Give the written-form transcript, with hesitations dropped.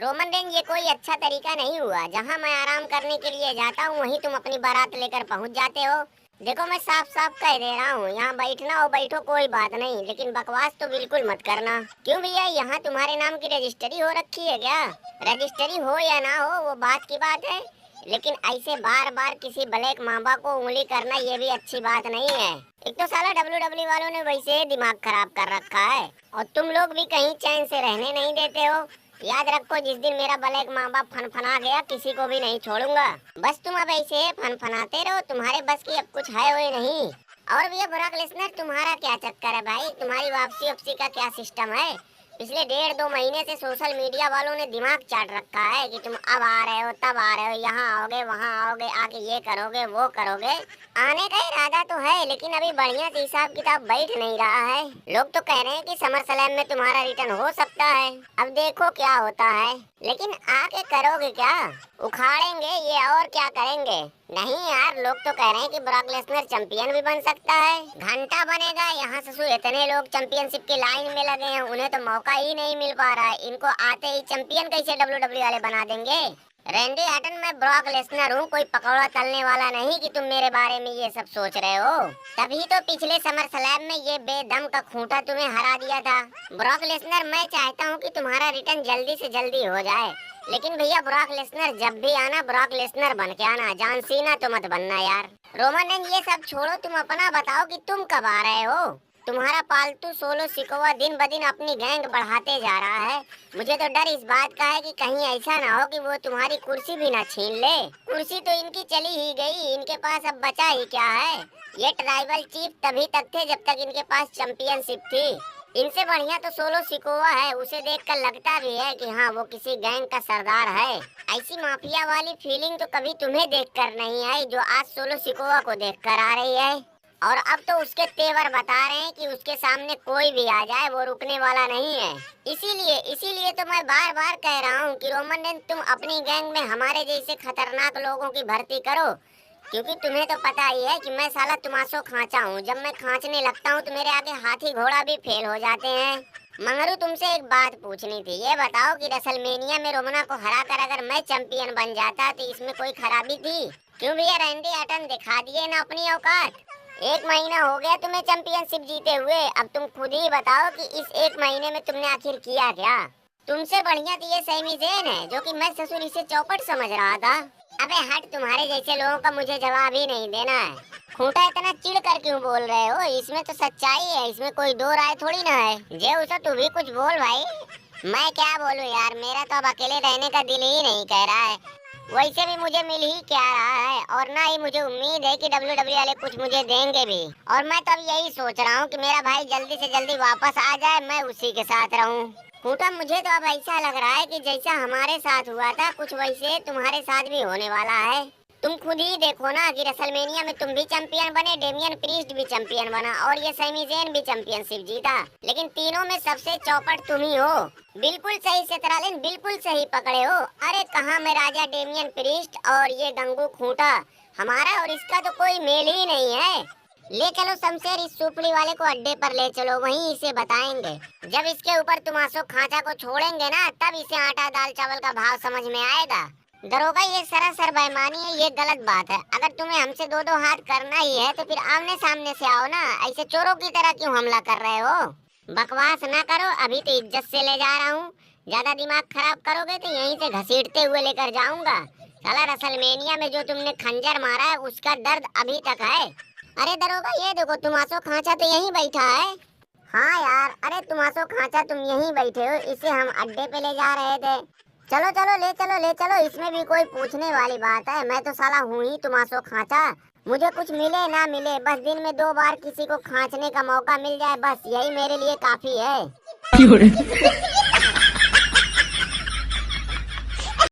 Roman Reigns, ये कोई अच्छा तरीका नहीं हुआ। जहाँ मैं आराम करने के लिए जाता हूँ वहीं तुम अपनी बारात लेकर पहुँच जाते हो। देखो मैं साफ साफ कह दे रहा हूँ, यहाँ बैठना हो बैठो कोई बात नहीं, लेकिन बकवास तो बिल्कुल मत करना। क्यों भैया, यहाँ तुम्हारे नाम की रजिस्ट्री हो रखी है क्या? रजिस्ट्री हो या ना हो वो बात की बात है, लेकिन ऐसे बार बार किसी ब्लैक मामा को उंगली करना ये भी अच्छी बात नहीं है। एक तो साला WWE वालों ने वैसे ही दिमाग खराब कर रखा है, और तुम लोग भी कहीं चैन से रहने नहीं देते हो। याद रखो, जिस दिन मेरा ब्लैक माँ बाप फनफना गया किसी को भी नहीं छोड़ूंगा। बस तुम अब ऐसे फनफनाते रहो, तुम्हारे बस की अब कुछ है वो नहीं। और भैया ब्रॉक लेसनर, तुम्हारा क्या चक्कर है भाई? तुम्हारी वापसी वापसी का क्या सिस्टम है? पिछले 1.5-2 महीने से सोशल मीडिया वालों ने दिमाग चाट रखा है कि तुम अब आ रहे हो, तब आ रहे हो, यहाँ आओगे, वहाँ आओगे, आके ये करोगे, वो करोगे। आने का इरादा तो है, लेकिन अभी बढ़िया से हिसाब किताब बैठ नहीं रहा है। लोग तो कह रहे हैं कि समर स्लैम में तुम्हारा रिटर्न हो सकता है। अब देखो क्या होता है, लेकिन आके करोगे क्या? उखाड़ेंगे ये और क्या करेंगे? नहीं यार, लोग तो कह रहे हैं कि ब्रॉक लेसनर चैंपियन भी बन सकता है, घंटा बनेगा। यहाँ से इतने लोग चैंपियनशिप की लाइन में लगे हैं, उन्हें तो मौका ही नहीं मिल पा रहा है। इनको आते ही चैंपियन कैसे WWE वाले बना देंगे? रैंडी ऑर्टन, मैं ब्रॉक लेसनर हूँ, कोई पकौड़ा तलने वाला नहीं कि तुम मेरे बारे में ये सब सोच रहे हो। तभी तो पिछले समर स्लैम में ये बेदम का खूंटा तुम्हें हरा दिया था। ब्रॉक लेसनर, मैं चाहता हूँ कि तुम्हारा रिटर्न जल्दी से जल्दी हो जाए, लेकिन भैया ब्रॉक लेसनर जब भी आना ब्रॉक लेसनर बन के आना, जॉन सीना तो मत बनना यार। रोमन रेंज, ये सब छोड़ो, तुम अपना बताओ कि तुम कब आ रहे हो? तुम्हारा पालतू सोलो सिकोवा दिन ब दिन अपनी गैंग बढ़ाते जा रहा है। मुझे तो डर इस बात का है कि कहीं ऐसा ना हो कि वो तुम्हारी कुर्सी भी ना छीन ले। कुर्सी तो इनकी चली ही गई, इनके पास अब बचा ही क्या है? ये ट्राइबल चीफ तभी तक थे जब तक इनके पास चैंपियनशिप थी। इनसे बढ़िया तो सोलो सिकोवा है, उसे देखकर लगता भी है कि हाँ वो किसी गैंग का सरदार है। ऐसी माफिया वाली फीलिंग तो कभी तुम्हें देखकर नहीं आई जो आज सोलो सिकोवा को देखकर आ रही है। और अब तो उसके तेवर बता रहे हैं कि उसके सामने कोई भी आ जाए वो रुकने वाला नहीं है। इसीलिए तो मैं बार बार कह रहा हूँ कि रोमन रेंज, तुम अपनी गैंग में हमारे जैसे खतरनाक लोगों की भर्ती करो, क्योंकि तुम्हें तो पता ही है कि मैं साला तुमासो खांचा हूँ। जब मैं खांचने लगता हूँ तो मेरे आगे हाथी घोड़ा भी फेल हो जाते हैं। मंगरू, तुमसे एक बात पूछनी थी, ये बताओ कि रेसलमेनिया में रोमना को हराकर अगर मैं चैंपियन बन जाता तो इसमें कोई खराबी थी? क्यों भैया, रैंडी ऑर्टन दिखा दिए ना अपनी औकात। 1 महीना हो गया तुम्हें चैंपियनशिप जीते हुए, अब तुम खुद ही बताओ कि इस 1 महीने में तुमने आखिर किया क्या? तुमसे बढ़िया तो ये सैमी ज़ेन है, जो कि मैं ससुर इसे चौपट समझ रहा था। अबे हट, तुम्हारे जैसे लोगों का मुझे जवाब ही नहीं देना है। खूंटा इतना चिढ़ कर क्यों बोल रहे हो? इसमें तो सच्चाई है, इसमें कोई दो राय थोड़ी ना है। जे उसे तू भी कुछ बोल भाई। मैं क्या बोलूं यार, मेरा तो अब अकेले रहने का दिल ही नहीं कह रहा है। वैसे भी मुझे मिल ही क्या रहा है, और ना ही मुझे उम्मीद है कि WWE वाले कुछ मुझे देंगे भी। और मैं तो अब यही सोच रहा हूँ कि मेरा भाई जल्दी से जल्दी वापस आ जाए, मैं उसी के साथ रहूँ। खूंटा, मुझे तो अब ऐसा लग रहा है कि जैसा हमारे साथ हुआ था कुछ वैसे तुम्हारे साथ भी होने वाला है। तुम खुद ही देखो ना कि रेसलमेनिया में तुम भी चैंपियन बने, डेमियन प्रीस्ट भी चैंपियन बना, और ये सैमी ज़ेन भी चैंपियनशिप जीता, लेकिन तीनों में सबसे चौपट तुम ही हो। बिल्कुल सही सेतरालिन, बिल्कुल सही पकड़े हो। अरे कहाँ मैं राजा डेमियन प्रीस्ट और ये गंगू खूंटा, हमारा और इसका तो कोई मेल ही नहीं है। ले चलो शमशेर, इस सुपड़ी वाले को अड्डे पर ले चलो, वहीं इसे बताएंगे। जब इसके ऊपर तुमासो खांचा को छोड़ेंगे ना, तब इसे आटा दाल चावल का भाव समझ में आएगा। दरोगा, ये सरासर बेईमानी है, ये गलत बात है। अगर तुम्हें हमसे दो दो हाथ करना ही है तो फिर आमने सामने से आओ ना, ऐसे चोरों की तरह क्यों हमला कर रहे हो? बकवास ना करो, अभी तो इज्जत से ले जा रहा हूँ। ज्यादा दिमाग खराब करोगे तो यहीं से घसीटते हुए लेकर जाऊंगा। साला रेसलमेनिया में जो तुमने खंजर मारा है उसका दर्द अभी तक है। अरे दरोगा, ये देखो तुमासो खांचा तो यहीं बैठा है। हाँ यार, अरे तुमासो खांचा तुम यहीं बैठे हो, इसे हम अड्डे पे ले जा रहे थे। चलो चलो ले चलो ले चलो, इसमें भी कोई पूछने वाली बात है? मैं तो साला हूँ ही तुमासो खांचा। मुझे कुछ मिले ना मिले, बस दिन में 2 बार किसी को खांचने का मौका मिल जाए, बस यही मेरे लिए काफी है।